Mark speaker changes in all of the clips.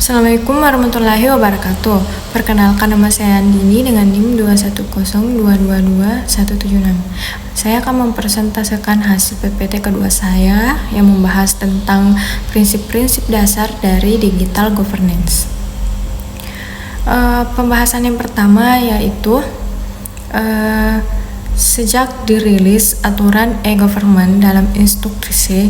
Speaker 1: Assalamualaikum warahmatullahi wabarakatuh. Perkenalkan, nama saya Andini dengan NIM 210222176. Saya akan mempresentasikan hasil PPT kedua saya yang membahas tentang prinsip-prinsip dasar dari digital governance. Pembahasan yang pertama yaitu sejak dirilis aturan e-government dalam instruksi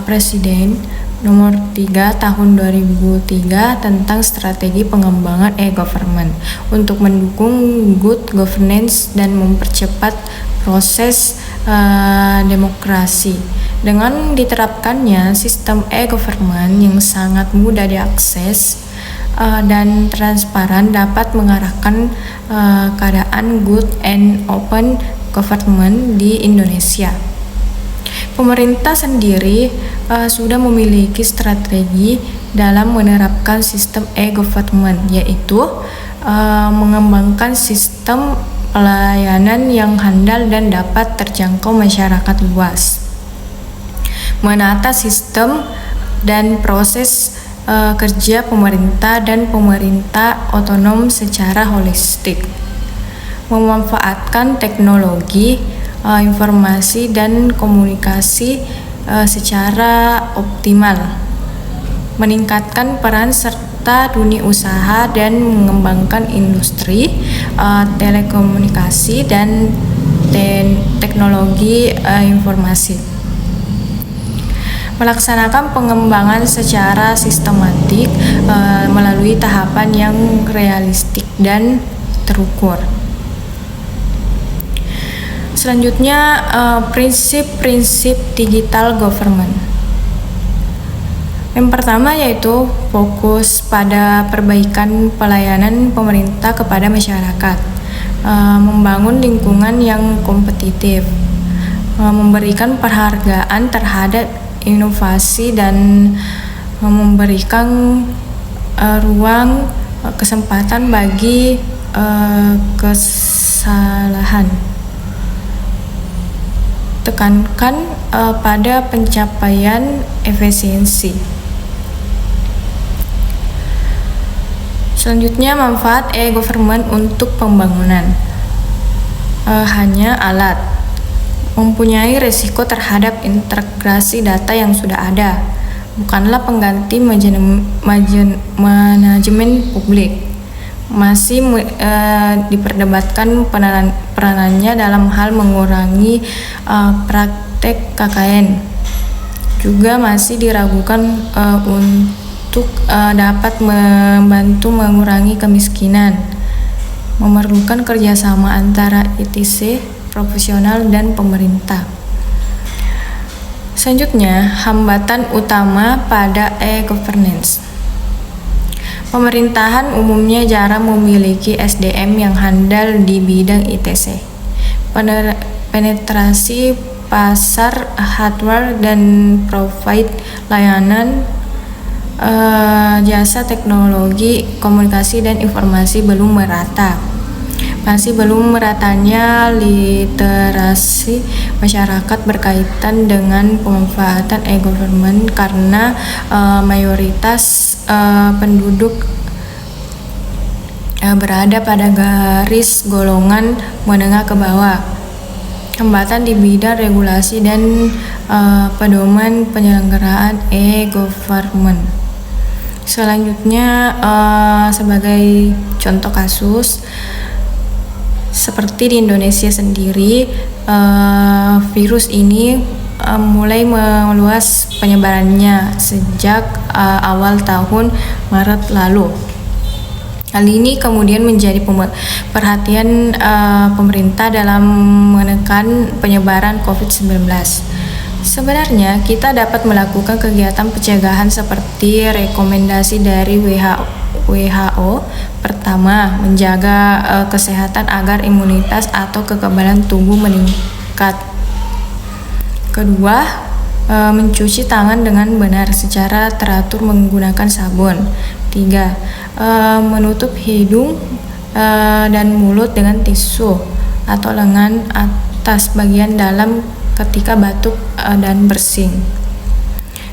Speaker 1: Presiden Nomor 3 Tahun 2003 tentang strategi pengembangan e-government untuk mendukung good governance dan mempercepat proses demokrasi. Dengan diterapkannya sistem e-government yang sangat mudah diakses dan transparan dapat mengarahkan keadaan good and open government di Indonesia. Pemerintah sendiri sudah memiliki strategi dalam menerapkan sistem e-government, yaitu mengembangkan sistem pelayanan yang handal dan dapat terjangkau masyarakat luas, menata sistem dan proses kerja pemerintah dan pemerintah otonom secara holistik, memanfaatkan teknologi informasi dan komunikasi secara optimal, meningkatkan peran serta dunia usaha dan mengembangkan industri telekomunikasi dan teknologi informasi, melaksanakan pengembangan secara sistematik melalui tahapan yang realistik dan terukur. Selanjutnya, prinsip-prinsip digital government. Yang pertama yaitu fokus pada perbaikan pelayanan pemerintah kepada masyarakat, membangun lingkungan yang kompetitif, memberikan penghargaan terhadap inovasi dan memberikan ruang kesempatan bagi kesalahan. Tekankan pada pencapaian efisiensi. Selanjutnya, manfaat e-government untuk pembangunan. Hanya alat, mempunyai risiko terhadap integrasi data yang sudah ada, bukanlah pengganti manajemen publik. Masih diperdebatkan peranannya dalam hal mengurangi praktek KKN. Juga masih diragukan untuk dapat membantu mengurangi kemiskinan. Memerlukan kerjasama antara ITC, profesional, dan pemerintah. Selanjutnya, hambatan utama pada e-governance. Pemerintahan umumnya jarang memiliki SDM yang handal di bidang ITC. Penetrasi pasar hardware dan provide layanan jasa teknologi, komunikasi, dan informasi belum merata. Masih belum meratanya literasi masyarakat berkaitan dengan pemanfaatan e-government karena mayoritas penduduk berada pada garis golongan menengah ke bawah. Hambatan di bidang regulasi dan pedoman penyelenggaraan e-government. Selanjutnya, sebagai contoh kasus, seperti di Indonesia sendiri, virus ini mulai meluas penyebarannya sejak awal tahun Maret lalu. Hal ini kemudian menjadi perhatian pemerintah dalam menekan penyebaran COVID-19. Sebenarnya kita dapat melakukan kegiatan pencegahan seperti rekomendasi dari WHO. Pertama, menjaga kesehatan agar imunitas atau kekebalan tubuh meningkat. Kedua, mencuci tangan dengan benar secara teratur menggunakan sabun. 3. Menutup hidung dan mulut dengan tisu atau lengan atas bagian dalam ketika batuk dan bersin.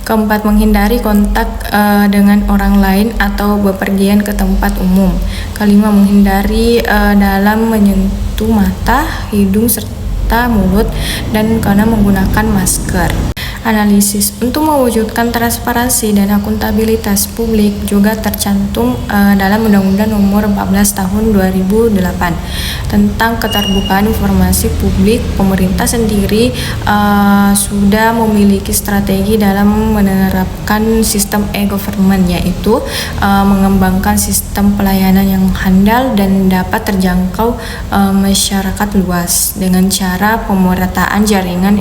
Speaker 1: Keempat, menghindari kontak dengan orang lain atau bepergian ke tempat umum. Kelima, menghindari dalam menyentuh mata, hidung, serta mulut dan karena menggunakan masker. Analisis untuk mewujudkan transparansi dan akuntabilitas publik juga tercantum dalam Undang-Undang Nomor 14 Tahun 2008 tentang keterbukaan informasi publik. Pemerintah sendiri sudah memiliki strategi dalam menerapkan sistem e-government, yaitu mengembangkan sistem pelayanan yang handal dan dapat terjangkau masyarakat luas dengan cara pemerataan jaringan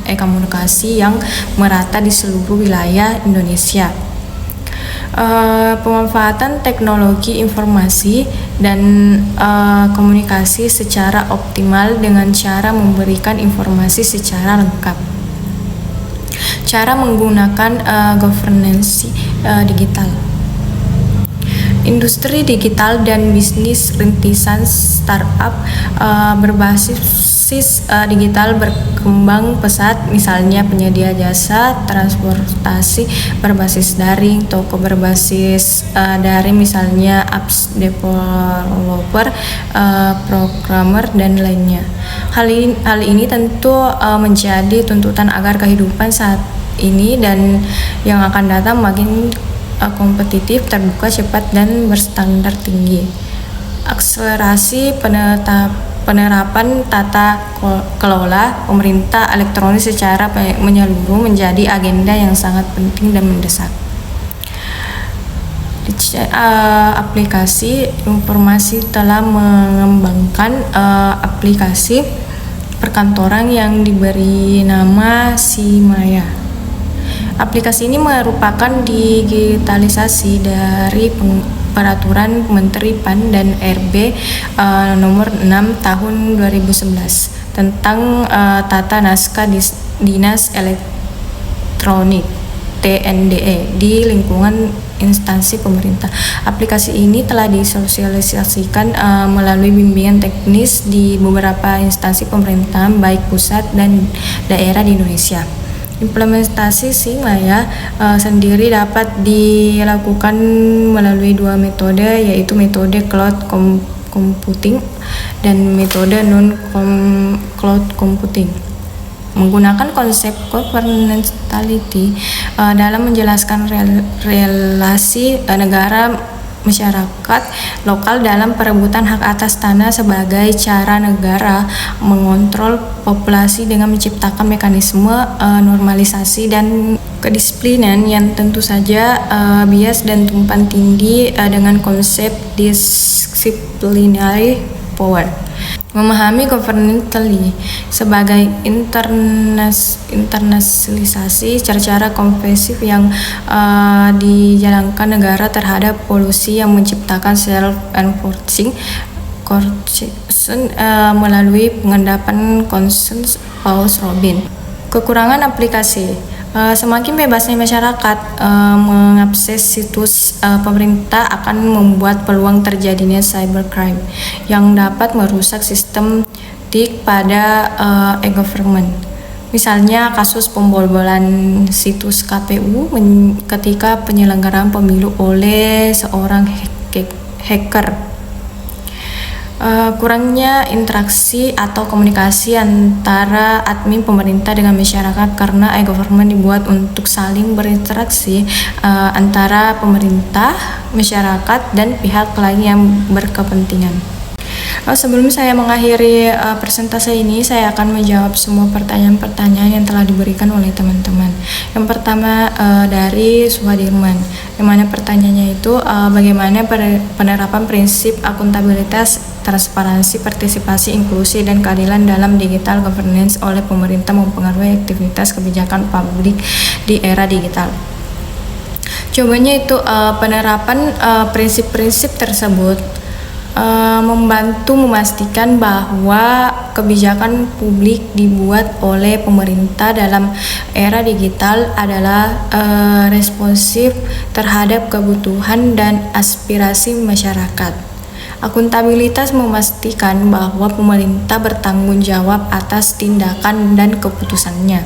Speaker 1: komunikasi yang merata di seluruh wilayah Indonesia. Pemanfaatan teknologi informasi dan komunikasi secara optimal dengan cara memberikan informasi secara lengkap. Cara menggunakan governance digital. Industri digital dan bisnis rintisan startup berbasis digital berkembang pesat, misalnya penyedia jasa transportasi berbasis daring, toko berbasis daring, misalnya apps developer, programmer, dan lainnya. Hal ini tentu menjadi tuntutan agar kehidupan saat ini dan yang akan datang makin kompetitif, terbuka, cepat, dan berstandar tinggi. Akselerasi penerapan tata kelola pemerintah elektronik secara menyeluruh menjadi agenda yang sangat penting dan mendesak. Aplikasi informasi telah mengembangkan aplikasi perkantoran yang diberi nama SIMAYA. Aplikasi ini merupakan digitalisasi dari Peraturan Menteri PAN dan RB Nomor 6 Tahun 2011 tentang Tata Naskah Dinas Elektronik (TNDE) di lingkungan instansi pemerintah. Aplikasi ini telah disosialisasikan melalui bimbingan teknis di beberapa instansi pemerintahan baik pusat dan daerah di Indonesia. Implementasi SIMAYA sendiri dapat dilakukan melalui dua metode, yaitu metode cloud computing dan metode non-cloud computing. Menggunakan konsep governmentality dalam menjelaskan relasi negara masyarakat lokal dalam perebutan hak atas tanah sebagai cara negara mengontrol populasi dengan menciptakan mekanisme normalisasi dan kedisiplinan yang tentu saja bias dan tumpang tindih dengan konsep disciplinary power. Memahami governmentally sebagai internasionalisasi cara kompensif yang dijalankan negara terhadap polusi yang menciptakan self-enforcing coercion melalui pengendapan konsensus Paulus Robin. Kekurangan aplikasi. Semakin bebasnya masyarakat mengakses situs pemerintah akan membuat peluang terjadinya cybercrime yang dapat merusak sistem pada e-government. Misalnya kasus pembobolan situs KPU ketika penyelenggaraan pemilu oleh seorang hacker. Kurangnya interaksi atau komunikasi antara admin pemerintah dengan masyarakat karena e-government dibuat untuk saling berinteraksi antara pemerintah, masyarakat, dan pihak lain yang berkepentingan. Sebelum saya mengakhiri presentasi ini, saya akan menjawab semua pertanyaan-pertanyaan yang telah diberikan oleh teman-teman. Yang pertama dari Suhadirman, yang mana pertanyaannya itu bagaimana penerapan prinsip akuntabilitas, transparansi, partisipasi, inklusi, dan keadilan dalam digital governance oleh pemerintah mempengaruhi aktivitas kebijakan publik di era digital. Jawabannya itu penerapan prinsip-prinsip tersebut membantu memastikan bahwa kebijakan publik dibuat oleh pemerintah dalam era digital adalah responsif terhadap kebutuhan dan aspirasi masyarakat. Akuntabilitas memastikan bahwa pemerintah bertanggung jawab atas tindakan dan keputusannya.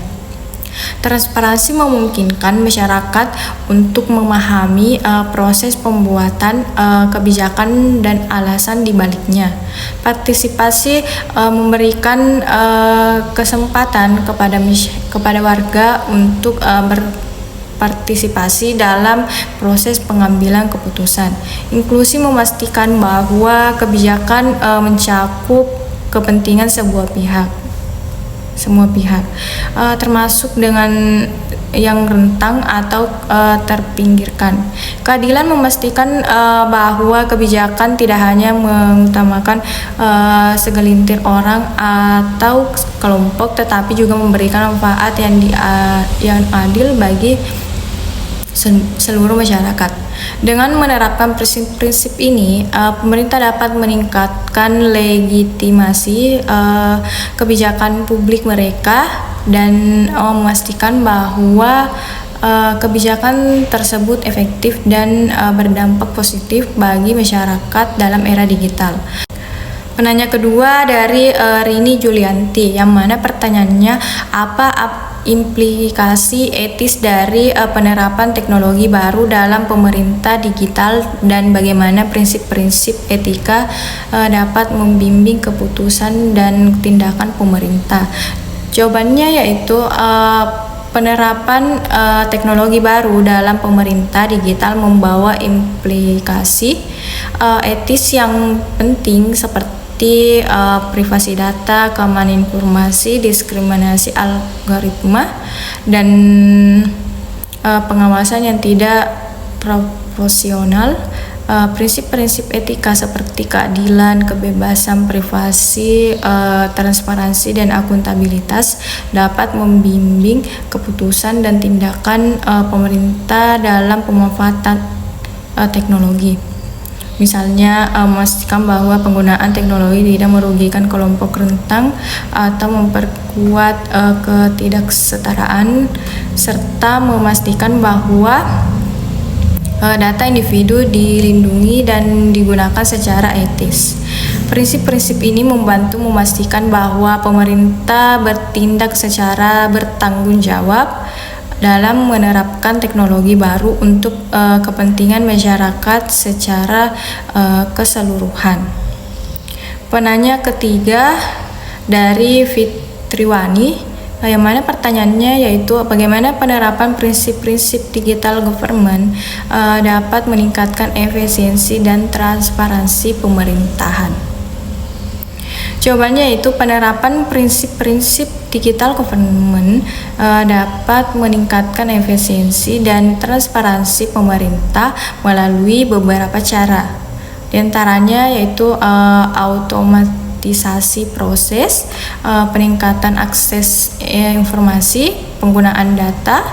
Speaker 1: Transparansi memungkinkan masyarakat untuk memahami proses pembuatan kebijakan dan alasan di baliknya. Partisipasi memberikan kesempatan kepada warga untuk berpartisipasi dalam proses pengambilan keputusan. Inklusi memastikan bahwa kebijakan mencakup kepentingan semua pihak, termasuk dengan yang rentang atau terpinggirkan. Keadilan memastikan bahwa kebijakan tidak hanya mengutamakan segelintir orang atau kelompok, tetapi juga memberikan manfaat yang adil bagi seluruh masyarakat. Dengan menerapkan prinsip-prinsip ini, pemerintah dapat meningkatkan legitimasi kebijakan publik mereka dan memastikan bahwa kebijakan tersebut efektif dan berdampak positif bagi masyarakat dalam era digital. Penanya kedua dari Rini Julianti, yang mana pertanyaannya apa implikasi etis dari penerapan teknologi baru dalam pemerintah digital dan bagaimana prinsip-prinsip etika dapat membimbing keputusan dan tindakan pemerintah. Jawabannya yaitu penerapan teknologi baru dalam pemerintah digital membawa implikasi etis yang penting seperti privasi data, keamanan informasi, diskriminasi algoritma, dan pengawasan yang tidak proporsional. Prinsip-prinsip etika seperti keadilan, kebebasan, privasi, transparansi, dan akuntabilitas dapat membimbing keputusan dan tindakan pemerintah dalam pemanfaatan teknologi. Misalnya, memastikan bahwa penggunaan teknologi tidak merugikan kelompok rentan atau memperkuat ketidaksetaraan, serta memastikan bahwa data individu dilindungi dan digunakan secara etis. Prinsip-prinsip ini membantu memastikan bahwa pemerintah bertindak secara bertanggung jawab dalam menerapkan teknologi baru untuk kepentingan masyarakat secara keseluruhan. Penanya ketiga dari Fitriwani, yang mana pertanyaannya yaitu bagaimana penerapan prinsip-prinsip digital government dapat meningkatkan efisiensi dan transparansi pemerintahan. Jawabannya yaitu penerapan prinsip-prinsip digital government dapat meningkatkan efisiensi dan transparansi pemerintah melalui beberapa cara. Di antaranya yaitu automatisasi proses, peningkatan akses informasi, penggunaan data,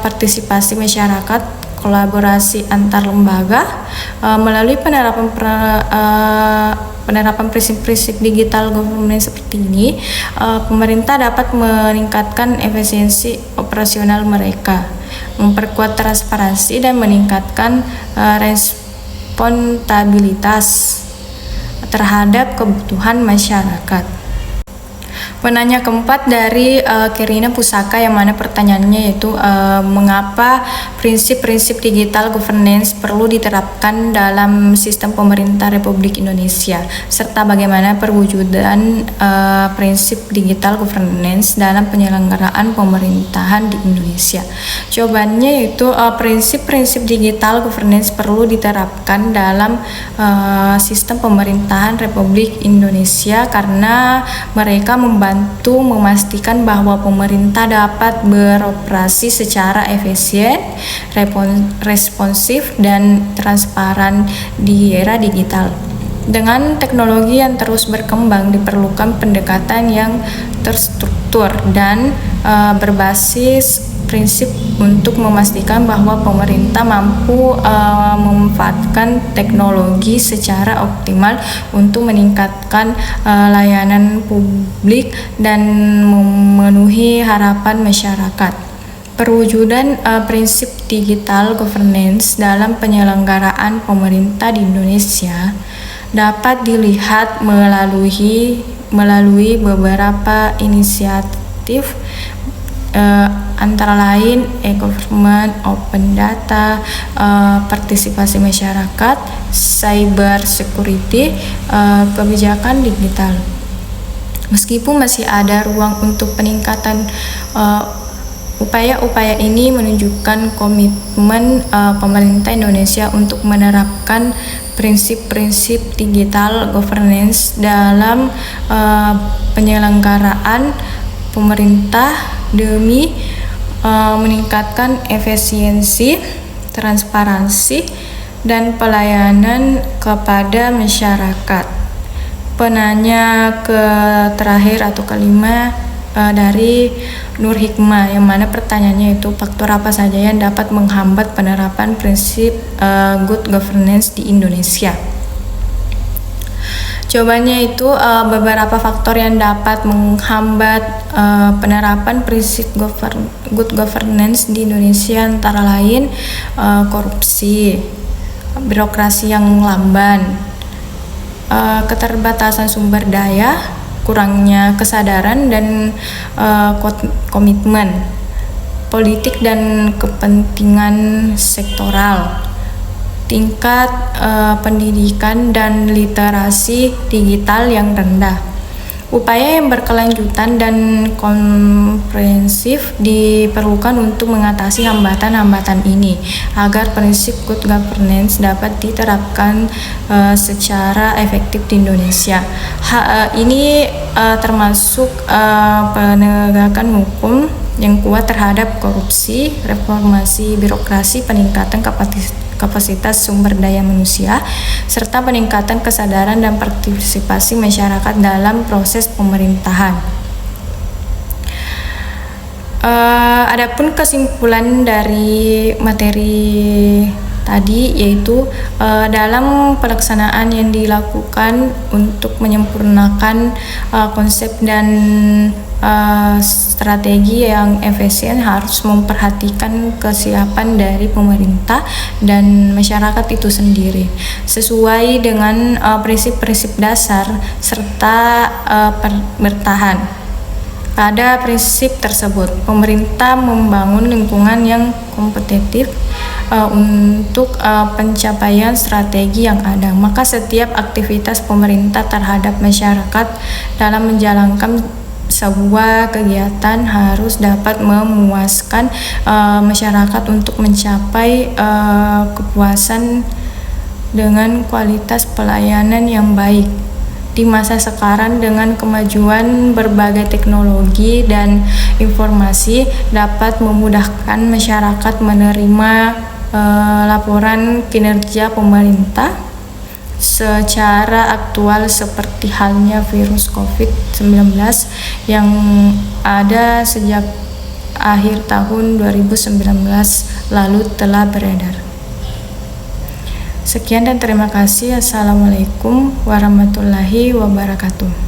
Speaker 1: partisipasi masyarakat, kolaborasi antar lembaga. Melalui penerapan prinsip-prinsip digital government seperti ini, pemerintah dapat meningkatkan efisiensi operasional mereka, memperkuat transparansi, dan meningkatkan responsibilitas terhadap kebutuhan masyarakat. Penanya keempat dari Kirina Pusaka, yang mana pertanyaannya yaitu mengapa prinsip-prinsip digital governance perlu diterapkan dalam sistem pemerintah Republik Indonesia, serta bagaimana perwujudan prinsip digital governance dalam penyelenggaraan pemerintahan di Indonesia. Jawabannya yaitu prinsip-prinsip digital governance perlu diterapkan dalam sistem pemerintahan Republik Indonesia karena mereka membantu memastikan bahwa pemerintah dapat beroperasi secara efisien, responsif, dan transparan di era digital. Dengan teknologi yang terus berkembang, diperlukan pendekatan yang terstruktur dan berbasis prinsip untuk memastikan bahwa pemerintah mampu memanfaatkan teknologi secara optimal untuk meningkatkan layanan publik dan memenuhi harapan masyarakat. Perwujudan prinsip digital governance dalam penyelenggaraan pemerintah di Indonesia dapat dilihat melalui beberapa inisiatif antara lain e-government, open data, partisipasi masyarakat, cyber security, kebijakan digital. Meskipun masih ada ruang untuk peningkatan, upaya-upaya ini menunjukkan komitmen pemerintah Indonesia untuk menerapkan prinsip-prinsip digital governance dalam penyelenggaraan pemerintah demi meningkatkan efisiensi, transparansi, dan pelayanan kepada masyarakat. Penanya terakhir atau kelima dari Nur Hikmah, yang mana pertanyaannya itu faktor apa saja yang dapat menghambat penerapan prinsip good governance di Indonesia. Jawabannya itu beberapa faktor yang dapat menghambat penerapan prinsip good governance di Indonesia antara lain korupsi, birokrasi yang lamban, keterbatasan sumber daya, kurangnya kesadaran dan komitmen politik dan kepentingan sektoral, tingkat pendidikan dan literasi digital yang rendah. Upaya yang berkelanjutan dan komprehensif diperlukan untuk mengatasi hambatan-hambatan ini agar prinsip good governance dapat diterapkan secara efektif di Indonesia. Ini termasuk penegakan hukum yang kuat terhadap korupsi, reformasi birokrasi, peningkatan kapasitas sumber daya manusia, serta peningkatan kesadaran dan partisipasi masyarakat dalam proses pemerintahan. Adapun kesimpulan dari materi tadi yaitu dalam pelaksanaan yang dilakukan untuk menyempurnakan konsep dan strategi yang efisien harus memperhatikan kesiapan dari pemerintah dan masyarakat itu sendiri sesuai dengan prinsip-prinsip dasar serta bertahan. Pada prinsip tersebut, pemerintah membangun lingkungan yang kompetitif untuk pencapaian strategi yang ada. Maka setiap aktivitas pemerintah terhadap masyarakat dalam menjalankan sebuah kegiatan harus dapat memuaskan masyarakat untuk mencapai kepuasan dengan kualitas pelayanan yang baik. Di masa sekarang dengan kemajuan berbagai teknologi dan informasi dapat memudahkan masyarakat menerima laporan kinerja pemerintah secara aktual seperti halnya virus COVID-19 yang ada sejak akhir tahun 2019 lalu telah beredar. Sekian dan terima kasih. Assalamualaikum warahmatullahi wabarakatuh.